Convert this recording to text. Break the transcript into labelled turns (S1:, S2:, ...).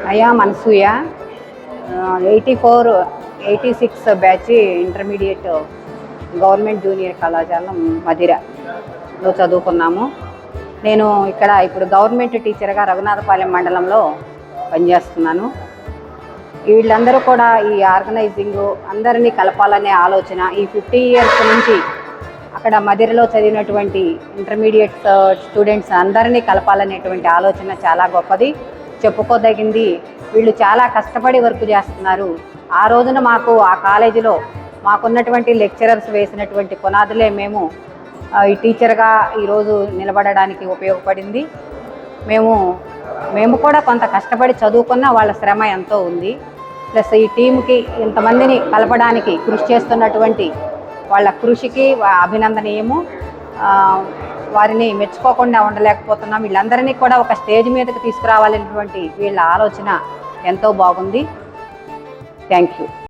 S1: అయ్యా మనసూయ 84, 86 batch intermediate government junior కళాశాల మదిరలో చదువుకున్నాము. నేను ఇక్కడ ఇప్పుడు గవర్నమెంట్ టీచర్గా రఘునాథపాలెం మండలంలో పనిచేస్తున్నాను. వీళ్ళందరూ కూడా ఈ ఆర్గనైజింగ్ అందరినీ కలపాలనే ఆలోచన ఈ 50 years నుంచి అక్కడ మదిరలో చదివినటువంటి ఇంటర్మీడియట్ స్టూడెంట్స్ అందరినీ కలపాలనేటువంటి ఆలోచన చాలా గొప్పది, చెప్పుకోదగింది. వీళ్ళు చాలా కష్టపడి వర్క్ చేస్తున్నారు. ఆ రోజున మాకు ఆ కాలేజీలో మాకున్నటువంటి లెక్చరర్స్ వేసినటువంటి పునాదులే మేము ఈ టీచర్గా ఈరోజు నిలబడడానికి ఉపయోగపడింది. మేము కూడా కొంత కష్టపడి చదువుకున్న వాళ్ళ శ్రమ ఎంతో ఉంది. ప్లస్ ఈ టీంకి ఇంతమందిని కలపడానికి కృషి చేస్తున్నటువంటి వాళ్ళ కృషికి అభినందనీయము. వారిని మెచ్చుకోకుండా ఉండలేకపోతున్నాం. వీళ్ళందరినీ కూడా ఒక స్టేజ్ మీదకి తీసుకురావాలనేటువంటి వీళ్ళ ఆలోచన ఎంతో బాగుంది. Thank you.